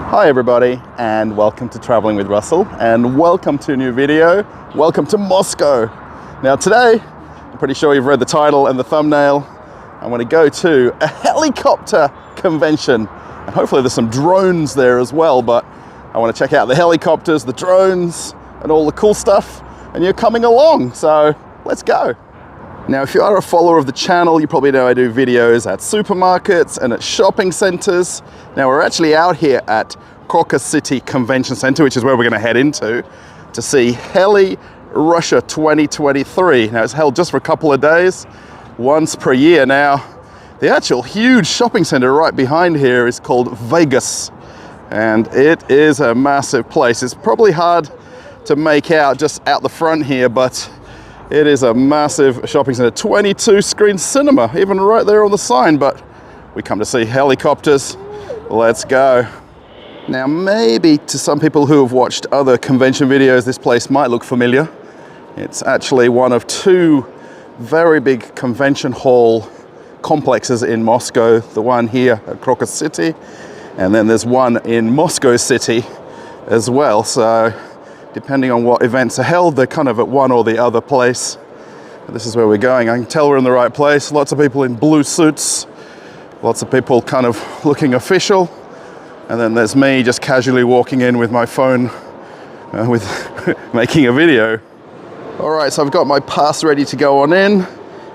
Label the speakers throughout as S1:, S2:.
S1: Hi everybody, and welcome to Traveling with Russell, and welcome to a new video. Welcome to Moscow. Now today, I'm pretty sure you've read the title and the thumbnail. I'm going to go to a helicopter convention, and hopefully there's some drones there as well, but I want to check out the helicopters, the drones, and all the cool stuff, and you're coming along, so let's go. Now, if you are a follower of the channel, you probably know I do videos at supermarkets and at shopping centers. Now, we're actually out here at Crocus City Convention Center, which is where we're going to head into to see HeliRussia 2023. Now, it's held just for a couple of days, once per year. Now, the actual huge shopping center right behind here is called Vegas, and it is a massive place. It's probably hard to make out just out the front here, but it is a massive shopping center, 22 screen cinema, even right there on the sign, but we come to see helicopters. Let's go. Now, maybe to some people who have watched other convention videos, this place might look familiar. It's actually one of two very big convention hall complexes in Moscow, the one here at Crocus City, and then there's one in Moscow City as well. So depending on what events are held, they're kind of at one or the other place. This is where we're going. I can tell we're in the right place. Lots of people in blue suits, lots of people kind of looking official. And then there's me just casually walking in with my phone with making a video. All right, so I've got my pass ready to go on in.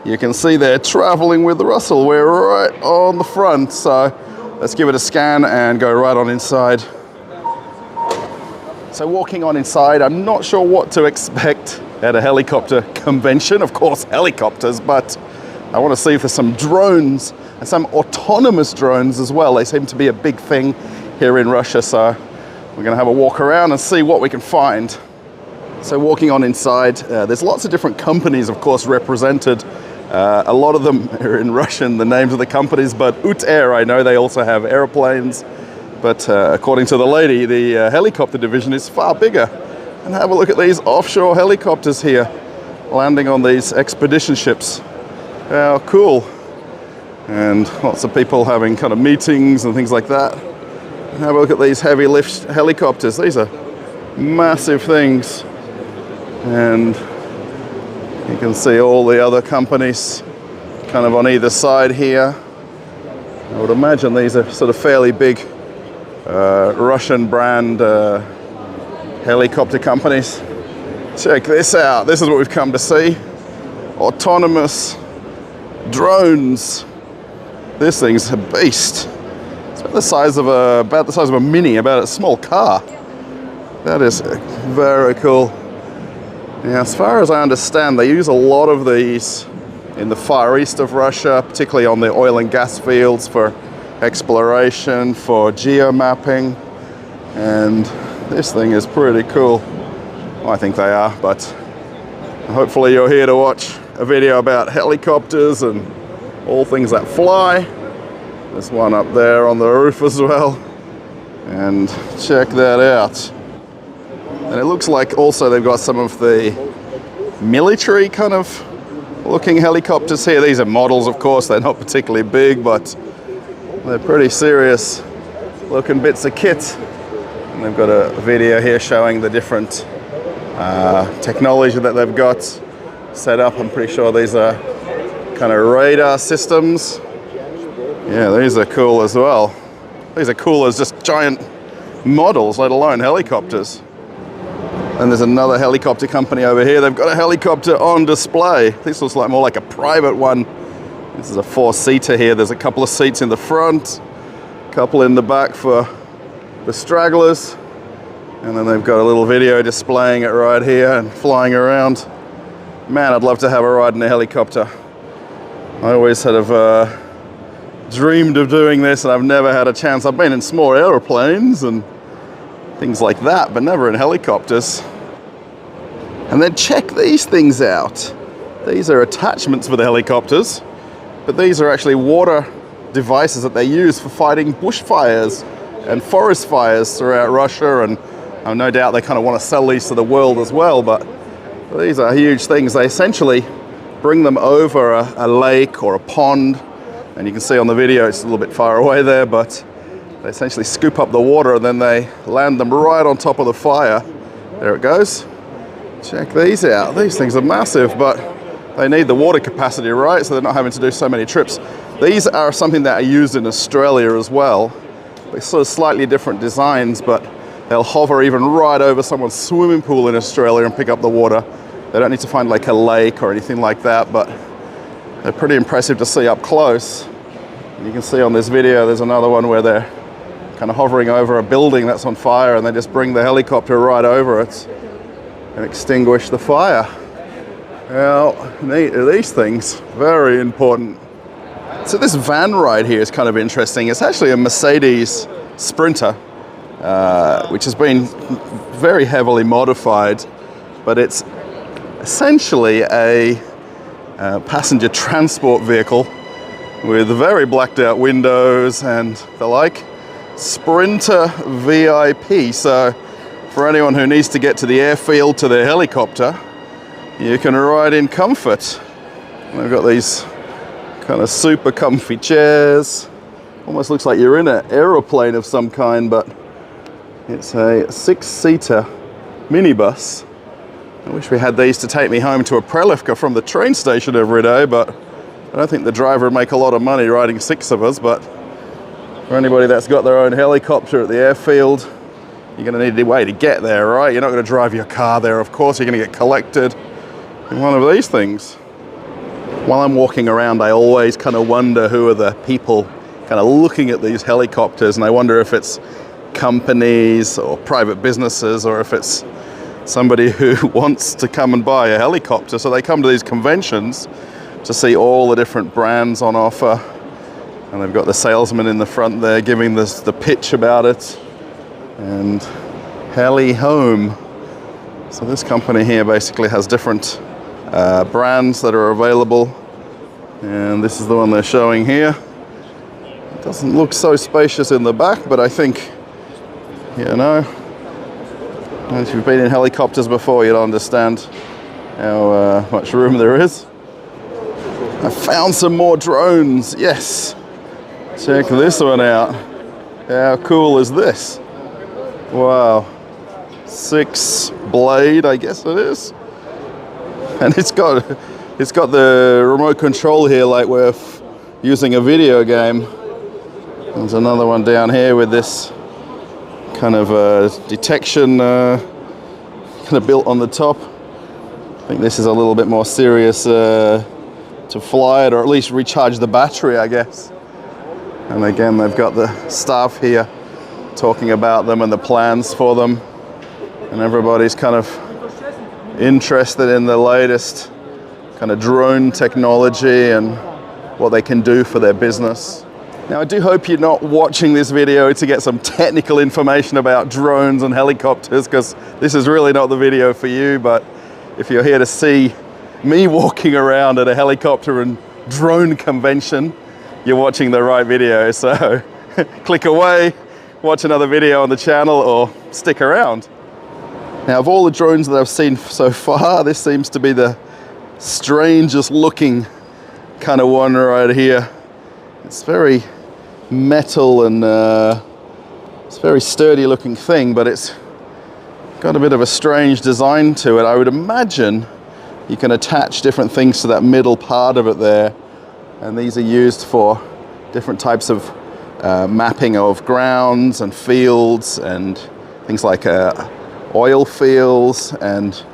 S1: You can see there, Traveling with Russell. We're right on the front. So let's give it a scan and go right on inside. So walking on inside, I'm not sure what to expect at a helicopter convention. Of course, helicopters, but I want to see if there's some drones and some autonomous drones as well. They seem to be a big thing here in Russia, so we're going to have a walk around and see what we can find. So walking on inside, there's lots of different companies, of course, represented. A lot of them are in Russian, the names of the companies, but Ut-Air, I know they also have airplanes. But according to the lady, the helicopter division is far bigger. And have a look at these offshore helicopters here, landing on these expedition ships. How cool. And lots of people having kind of meetings and things like that. And have a look at these heavy lift helicopters. These are massive things. And you can see all the other companies kind of on either side here. I would imagine these are sort of fairly big Russian brand helicopter companies. Check this out. This is what we've come to see. Autonomous drones. This thing's a beast. It's about the size of a Mini, about a small car. That is very cool. Now, as far as I understand, they use a lot of these in the far east of Russia, particularly on the oil and gas fields for exploration, for geomapping, and this thing is pretty cool. Well, I think they are, but hopefully you're here to watch a video about helicopters and all things that fly. There's one up there on the roof as well, and check that out. And it looks like also they've got some of the military kind of looking helicopters here. These are models, of course, they're not particularly big, but they're pretty serious looking bits of kit. And they've got a video here showing the different technology that they've got set up. I'm pretty sure these are kind of radar systems. Yeah, these are cool as well. These are cool as just giant models, let alone helicopters. And there's another helicopter company over here. They've got a helicopter on display. This looks like more like a private one. This is a 4-seater here. There's a couple of seats in the front, a couple in the back for the stragglers, and then they've got a little video displaying it right here and flying around. Man, I'd love to have a ride in a helicopter. I always sort of dreamed of doing this, and I've never had a chance. I've been in small airplanes and things like that, but never in helicopters. And then check these things out. These are attachments for the helicopters, but these are actually water devices that they use for fighting bushfires and forest fires throughout Russia, and no doubt they kind of want to sell these to the world as well, but these are huge things. They essentially bring them over a lake or a pond, and you can see on the video it's a little bit far away there, but They essentially scoop up the water and then they land them right on top of the fire. There it goes. Check these out. These things are massive, but they need the water capacity, right? So they're not having to do so many trips. These are something that are used in Australia as well. They're sort of slightly different designs, but they'll hover even right over someone's swimming pool in Australia and pick up the water. They don't need to find like a lake or anything like that, but they're pretty impressive to see up close. And you can see on this video, there's another one where they're kind of hovering over a building that's on fire and they just bring the helicopter right over it and extinguish the fire. How neat are these things? Very important. So this van right here is kind of interesting. It's actually a Mercedes Sprinter, which has been very heavily modified, but it's essentially a passenger transport vehicle with very blacked out windows and the like. Sprinter VIP. So for anyone who needs to get to the airfield to their helicopter, you can ride in comfort. And they've got these kind of super comfy chairs. Almost looks like you're in an aeroplane of some kind, but it's a 6-seater minibus. I wish we had these to take me home to a Prelivka from the train station every day, but I don't think the driver would make a lot of money riding 6 of us. But for anybody that's got their own helicopter at the airfield, you're going to need a way to get there, right? You're not going to drive your car there, of course. You're going to get collected in one of these things. While I'm walking around, I always kind of wonder who are the people kind of looking at these helicopters, and I wonder if it's companies or private businesses, or if it's somebody who wants to come and buy a helicopter. So they come to these conventions to see all the different brands on offer, and they've got the salesman in the front there giving the pitch about it. And Heli Home. So this company here basically has different brands that are available, and this is the one they're showing here. It doesn't look so spacious in the back, but I think, you know, if you've been in helicopters before, you'll understand how much room there is. I found some more drones. Yes, check this one out. How cool is this? Wow, 6 blade, I guess it is. And it's got the remote control here like we're using a video game. There's another one down here with this kind of detection kind of built on the top. I think this is a little bit more serious to fly it, or at least recharge the battery, I guess. And again, they've got the staff here talking about them and the plans for them. And everybody's kind of interested in the latest kind of drone technology and what they can do for their business. Now, I do hope you're not watching this video to get some technical information about drones and helicopters, because this is really not the video for you. But if you're here to see me walking around at a helicopter and drone convention, you're watching the right video. So click away, watch another video on the channel, or stick around. Now, of all the drones that I've seen so far, this seems to be the strangest looking kind of one right here. It's very metal and it's a very sturdy looking thing, but it's got a bit of a strange design to it. I would imagine you can attach different things to that middle part of it there, and these are used for different types of mapping of grounds and fields and things like oil fields and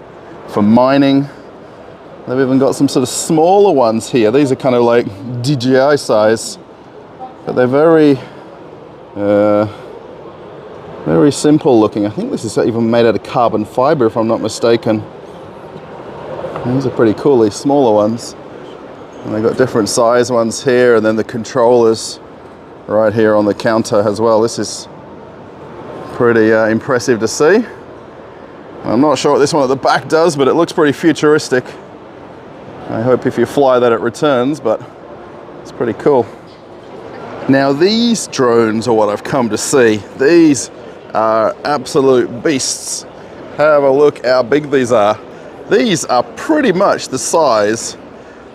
S1: for mining. They've even got some sort of smaller ones here. These are kind of like DJI size, but they're very very simple looking. I think this is even made out of carbon fiber, if I'm not mistaken. These are pretty cool, these smaller ones. And they've got different size ones here, and then the controllers right here on the counter as well. This is pretty impressive to see. I'm not sure what this one at the back does, but it looks pretty futuristic. I hope if you fly that it returns, but it's pretty cool. Now, these drones are what I've come to see. These are absolute beasts. Have a look how big these are. These are pretty much the size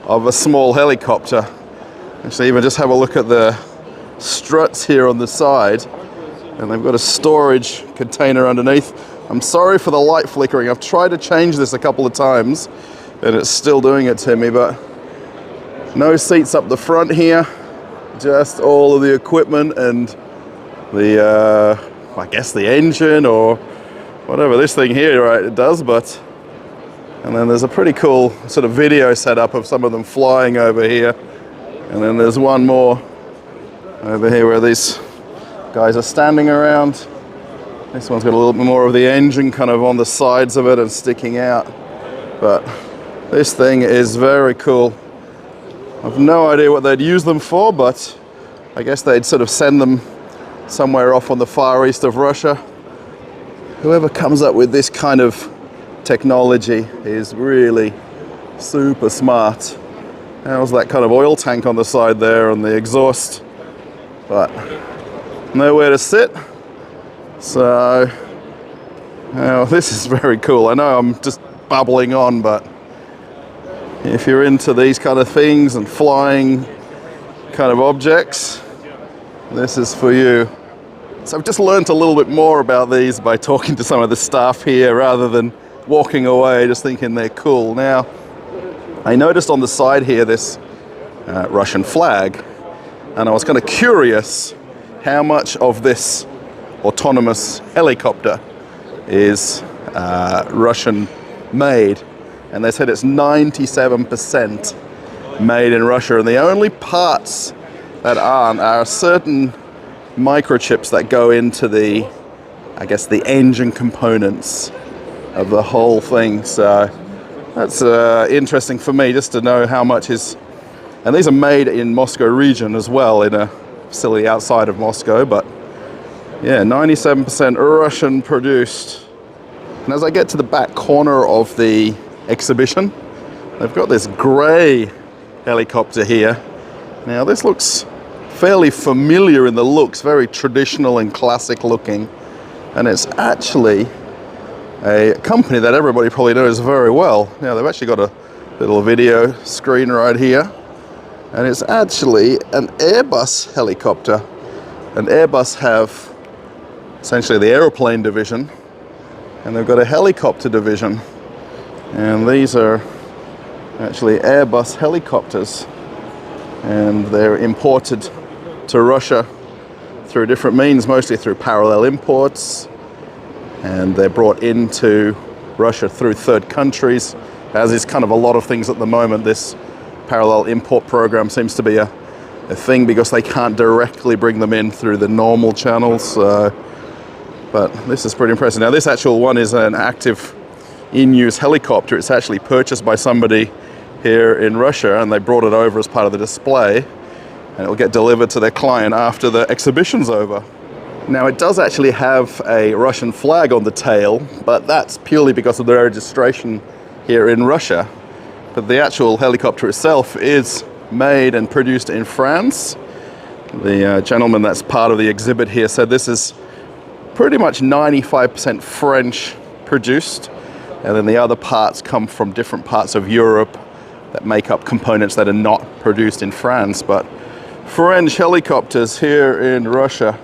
S1: of a small helicopter. Actually, even just have a look at the struts here on the side. And they've got a storage container underneath. I'm sorry for the light flickering. I've tried to change this a couple of times and it's still doing it to me, but no seats up the front here. Just all of the equipment and the, I guess the engine or whatever this thing here, right, it does, but... And then there's a pretty cool sort of video setup of some of them flying over here. And then there's one more over here where these guys are standing around. This one's got a little bit more of the engine kind of on the sides of it and sticking out. But this thing is very cool. I've no idea what they'd use them for, but I guess they'd sort of send them somewhere off on the far east of Russia. Whoever comes up with this kind of technology is really super smart. How's that kind of oil tank on the side there and the exhaust? But nowhere to sit. So, well, this is very cool. I know I'm just babbling on, but if you're into these kind of things and flying kind of objects, this is for you. So I've just learned a little bit more about these by talking to some of the staff here rather than walking away just thinking they're cool. Now, I noticed on the side here this Russian flag, and I was kind of curious how much of this autonomous helicopter is Russian made. And they said it's 97% made in Russia, and the only parts that aren't are certain microchips that go into the, I guess, the engine components of the whole thing. So that's interesting for me just to know how much is, and these are made in Moscow region as well, in a facility outside of Moscow, but yeah, 97% Russian produced. And as I get to the back corner of the exhibition, they've got this grey helicopter here. Now this looks fairly familiar in the looks, very traditional and classic looking, and it's actually a company that everybody probably knows very well. Now they've actually got a little video screen right here, and it's actually an Airbus helicopter. And Airbus have essentially the aeroplane division, and they've got a helicopter division. And these are actually Airbus helicopters, and they're imported to Russia through different means, mostly through parallel imports, and they're brought into Russia through third countries, as is kind of a lot of things at the moment. This parallel import program seems to be a thing because they can't directly bring them in through the normal channels. But this is pretty impressive. Now this actual one is an active in-use helicopter. It's actually purchased by somebody here in Russia, and they brought it over as part of the display, and it'll get delivered to their client after the exhibition's over. Now it does actually have a Russian flag on the tail, but that's purely because of the registration here in Russia. But the actual helicopter itself is made and produced in France. The gentleman that's part of the exhibit here said this is pretty much 95% French produced, and then the other parts come from different parts of Europe that make up components that are not produced in France. But French helicopters here in Russia,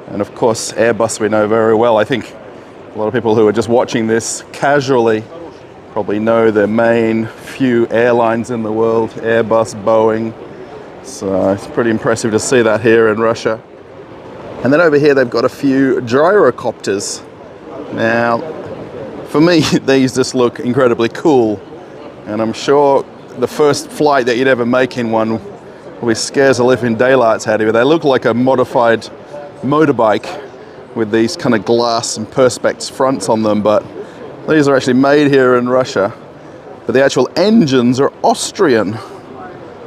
S1: and of course Airbus we know very well. I think a lot of people who are just watching this casually probably know the main few airlines in the world, Airbus, Boeing. So it's pretty impressive to see that here in Russia. And then over here they've got a few gyrocopters. Now, for me, these just look incredibly cool. And I'm sure the first flight that you'd ever make in one probably scares the living daylights out of you. They look like a modified motorbike with these kind of glass and perspex fronts on them, but these are actually made here in Russia. But the actual engines are Austrian.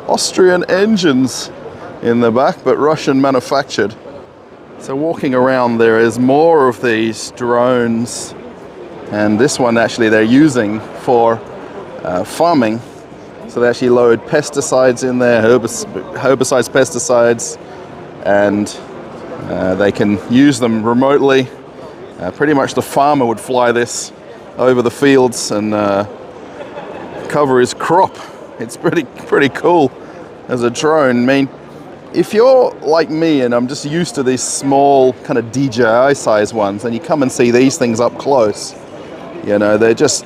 S1: Austrian engines in the back, but Russian manufactured. So walking around there is more of these drones, and this one actually they're using for farming. So they actually load pesticides in there, herbicides, pesticides, and they can use them remotely. Pretty much the farmer would fly this over the fields and cover his crop. It's pretty cool as a drone. I mean, if you're like me and I'm just used to these small kind of DJI size ones, and you come and see these things up close, you know, they just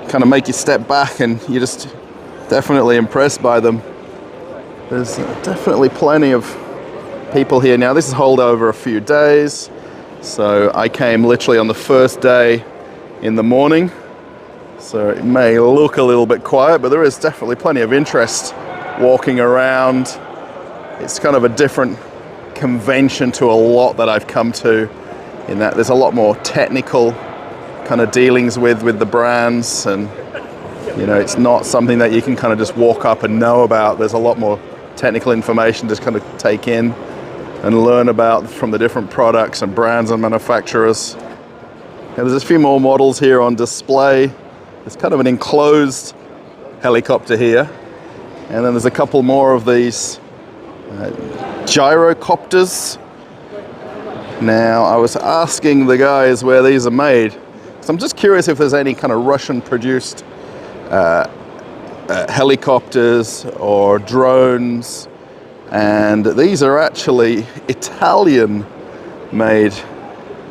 S1: kind of make you step back and you're just definitely impressed by them. There's definitely plenty of people here. Now this is held over a few days, so I came literally on the first day in the morning, so it may look a little bit quiet, but there is definitely plenty of interest walking around. It's kind of a different convention to a lot that I've come to, in that there's a lot more technical kind of dealings with the brands, and you know, it's not something that you can kind of just walk up and know about. There's a lot more technical information to kind of take in and learn about from the different products and brands and manufacturers. And there's a few more models here on display. It's kind of an enclosed helicopter here, and then there's a couple more of these gyrocopters. Now I was asking the guys where these are made, so I'm just curious if there's any kind of Russian produced helicopters or drones, and these are actually Italian made.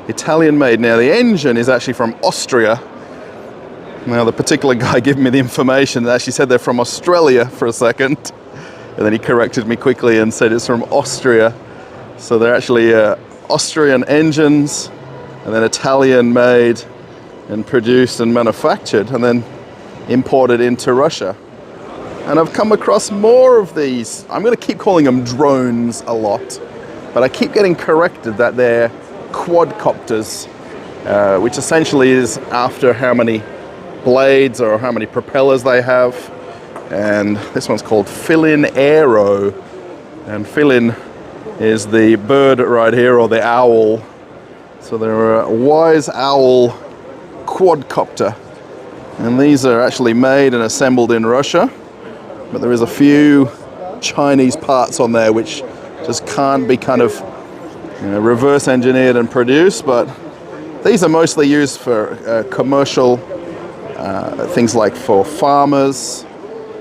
S1: Now the engine is actually from Austria. Now the particular guy giving me the information actually said they're from Australia for a second, and then he corrected me quickly and said it's from Austria. So they're actually Austrian engines, and then Italian made and produced and manufactured, and then imported into Russia. And I've come across more of these. I'm going to keep calling them drones a lot, but I keep getting corrected that they're quadcopters, which essentially is after how many blades or how many propellers they have. And this one's called Filin Aero, and Filin is the bird right here, or the owl. So they're a wise owl quadcopter, and these are actually made and assembled in Russia, but there is a few Chinese parts on there which just can't be kind of, you know, reverse engineered and produced. But these are mostly used for commercial things, like for farmers,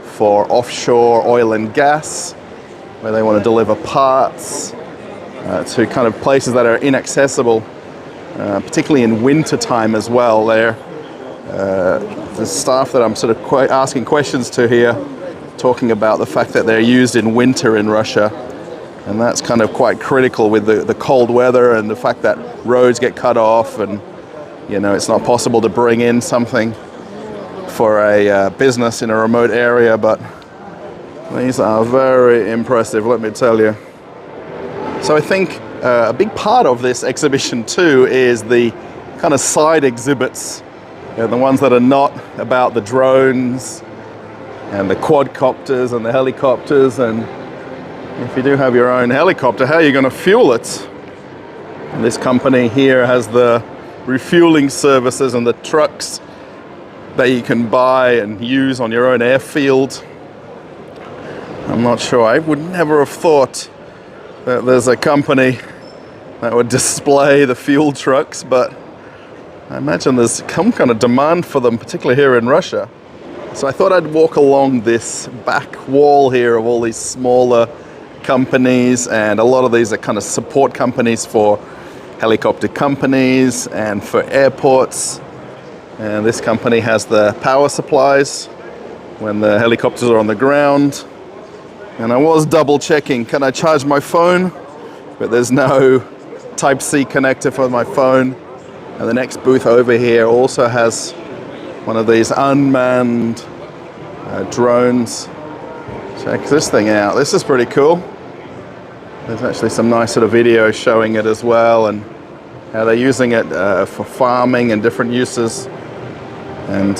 S1: for offshore oil and gas, where they want to deliver parts to kind of places that are inaccessible, particularly in winter time as well. The staff that I'm sort of asking questions to here, talking about the fact that they're used in winter in Russia, and that's kind of quite critical with the cold weather and the fact that roads get cut off, and you know, it's not possible to bring in something for a business in a remote area. But these are very impressive, let me tell you. So I think a big part of this exhibition too is the kind of side exhibits, the ones that are not about the drones and the quadcopters and the helicopters. And if you do have your own helicopter, how are you going to fuel it? And this company here has the refueling services and the trucks that you can buy and use on your own airfield. I'm not sure, I would never have thought that there's a company that would display the fuel trucks, but I imagine there's some kind of demand for them, particularly here in Russia. So I thought I'd walk along this back wall here of all these smaller companies, and a lot of these are kind of support companies for helicopter companies and for airports. And this company has the power supplies when the helicopters are on the ground. And I was double checking, can I charge my phone? But there's no Type-C connector for my phone. And the next booth over here also has one of these unmanned drones. Check this thing out. This is pretty cool. There's actually some nice sort of video showing it as well, and how they're using it for farming and different uses. And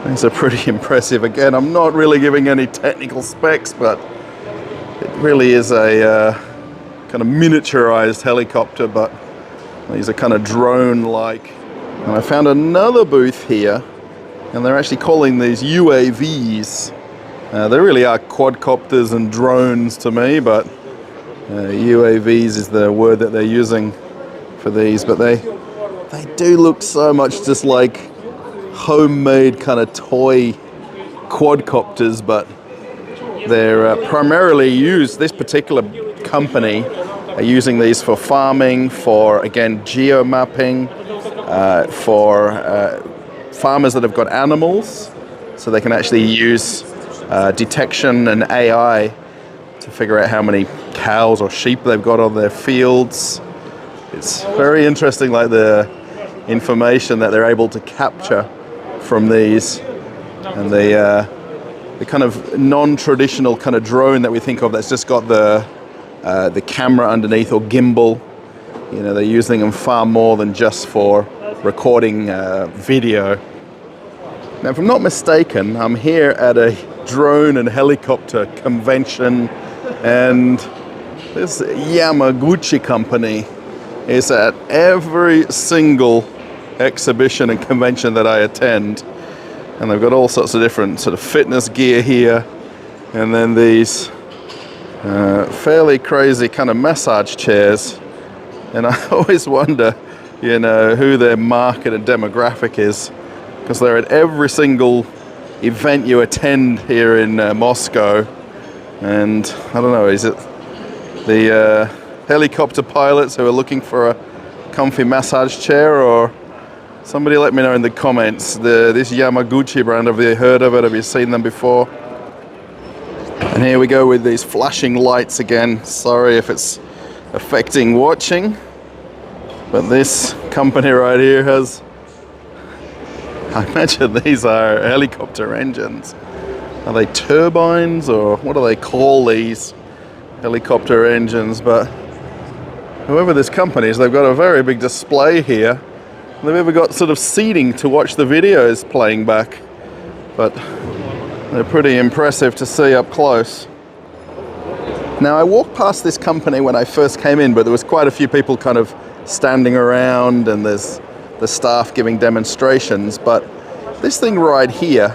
S1: these are pretty impressive. Again, I'm not really giving any technical specs, but it really is a kind of miniaturized helicopter, but these are kind of drone-like. And I found another booth here, and they're actually calling these UAVs. They really are quadcopters and drones to me, but UAVs is the word that they're using for these. But they do look so much just like homemade kind of toy quadcopters, but They're primarily used, this particular company are using these for farming, for, again, geo-mapping, for farmers that have got animals, so they can actually use detection and AI to figure out how many cows or sheep they've got on their fields. It's very interesting, like the information that they're able to capture from these, and the kind of non-traditional kind of drone that we think of that's just got the camera underneath, or gimbal. You know, they're using them far more than just for recording video. Now, if I'm not mistaken, I'm here at a drone and helicopter convention, and this Yamaguchi company is at every single exhibition and convention that I attend. And they've got all sorts of different sort of fitness gear here, and then these fairly crazy kind of massage chairs. And I always wonder, you know, who their market and demographic is, because they're at every single event you attend here in Moscow. And I don't know, is it the helicopter pilots who are looking for a comfy massage chair, or somebody let me know in the comments. This Yamaguchi brand, have you heard of it? Have you seen them before? And here we go with these flashing lights again. Sorry if it's affecting watching, but this company right here has, I imagine these are helicopter engines. Are they turbines, or what do they call these helicopter engines? But whoever this company is, they've got a very big display here. They've even got sort of seating to watch the videos playing back, but they're pretty impressive to see up close. Now, I walked past this company when I first came in, but there was quite a few people kind of standing around, and there's the staff giving demonstrations. But this thing right here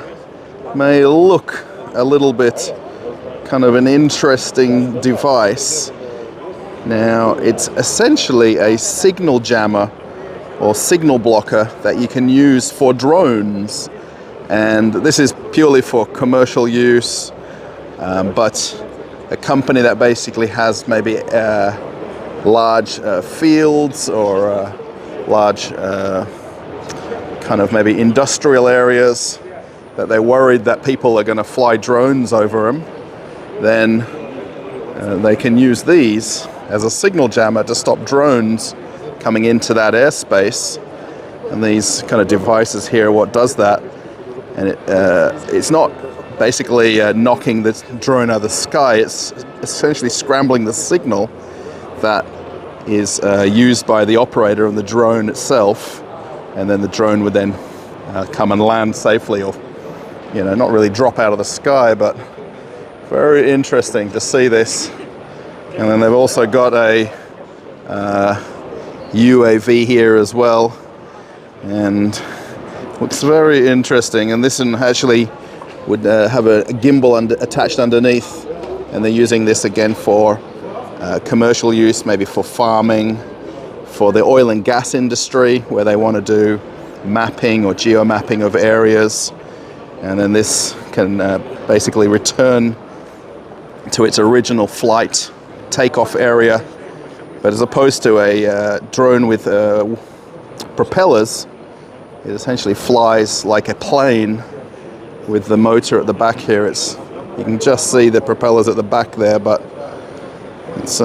S1: may look a little bit kind of an interesting device. Now, it's essentially a signal jammer or signal blocker that you can use for drones. And this is purely for commercial use, but a company that basically has maybe large fields, or large kind of maybe industrial areas that they're worried that people are going to fly drones over them, then they can use these as a signal jammer to stop drones coming into that airspace. And these kind of devices here, what does that? And it's not basically knocking the drone out of the sky, it's essentially scrambling the signal that is used by the operator and the drone itself, and then the drone would then come and land safely, or, you know, not really drop out of the sky. But very interesting to see this. And then they've also got a UAV here as well, and looks very interesting. And this one actually would have a gimbal attached underneath, and they're using this again for commercial use, maybe for farming, for the oil and gas industry, where they want to do mapping or geo-mapping of areas. And then this can basically return to its original flight takeoff area. But as opposed to a drone with propellers, it essentially flies like a plane with the motor at the back here. You can just see the propellers at the back there, but it's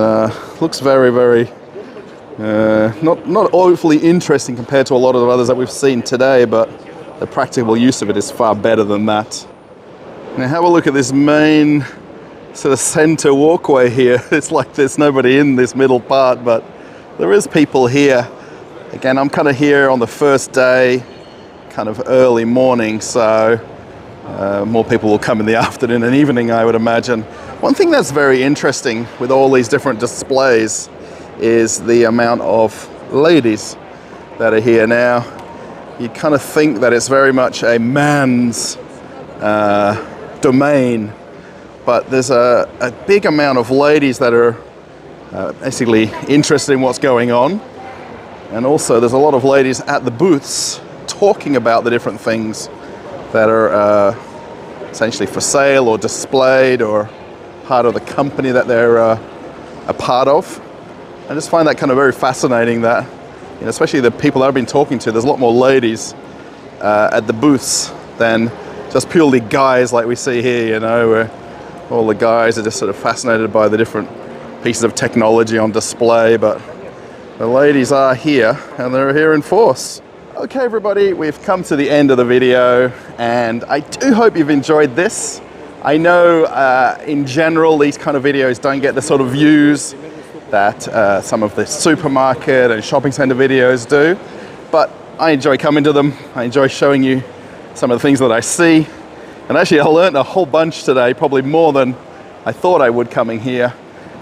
S1: looks very, very not awfully interesting compared to a lot of the others that we've seen today, but the practical use of it is far better than that. Now have a look at this main sort of center walkway here. It's like there's nobody in this middle part, but there is people here. Again, I'm kind of here on the first day, kind of early morning, so more people will come in the afternoon and evening, I would imagine. One thing that's very interesting with all these different displays is the amount of ladies that are here. Now, you kind of think that it's very much a man's domain, but there's a big amount of ladies that are basically interested in what's going on. And also there's a lot of ladies at the booths talking about the different things that are essentially for sale or displayed or part of the company that they're a part of. I just find that kind of very fascinating that, you know, especially the people that I've been talking to, there's a lot more ladies at the booths than just purely guys like we see here, you know, where all the guys are just sort of fascinated by the different pieces of technology on display, but the ladies are here and they're here in force. Okay everybody, we've come to the end of the video and I do hope you've enjoyed this. I know in general these kind of videos don't get the sort of views that some of the supermarket and shopping center videos do, but I enjoy coming to them. I enjoy showing you some of the things that I see. And actually I learned a whole bunch today, probably more than I thought I would coming here.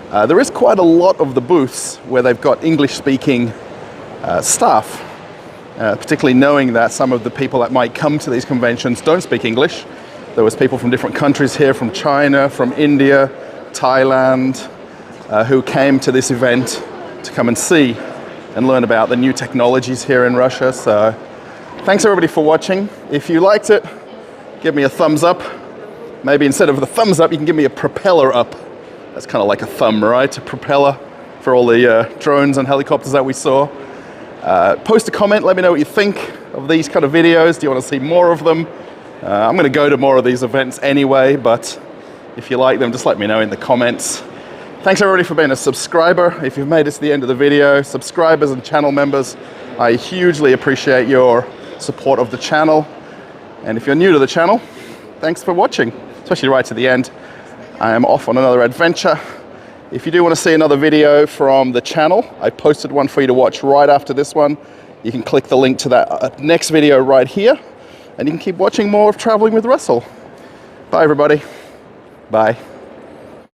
S1: There is quite a lot of the booths where they've got English-speaking staff, particularly knowing that some of the people that might come to these conventions don't speak English. There was people from different countries here, from China, from India, Thailand, who came to this event to come and see and learn about the new technologies here in Russia. So thanks everybody for watching. If you liked it, give me a thumbs up. Maybe instead of the thumbs up, you can give me a propeller up. That's kind of like a thumb, right? A propeller for all the drones and helicopters that we saw. Post a comment, let me know what you think of these kind of videos. Do you want to see more of them? I'm going to go to more of these events anyway, but if you like them, just let me know in the comments. Thanks everybody for being a subscriber. If you've made it to the end of the video, subscribers and channel members, I hugely appreciate your support of the channel. And if you're new to the channel, thanks for watching, especially right to the end. I am off on another adventure. If you do want to see another video from the channel, I posted one for you to watch right after this one. You can click the link to that next video right here, and you can keep watching more of Traveling with Russell. Bye everybody. Bye.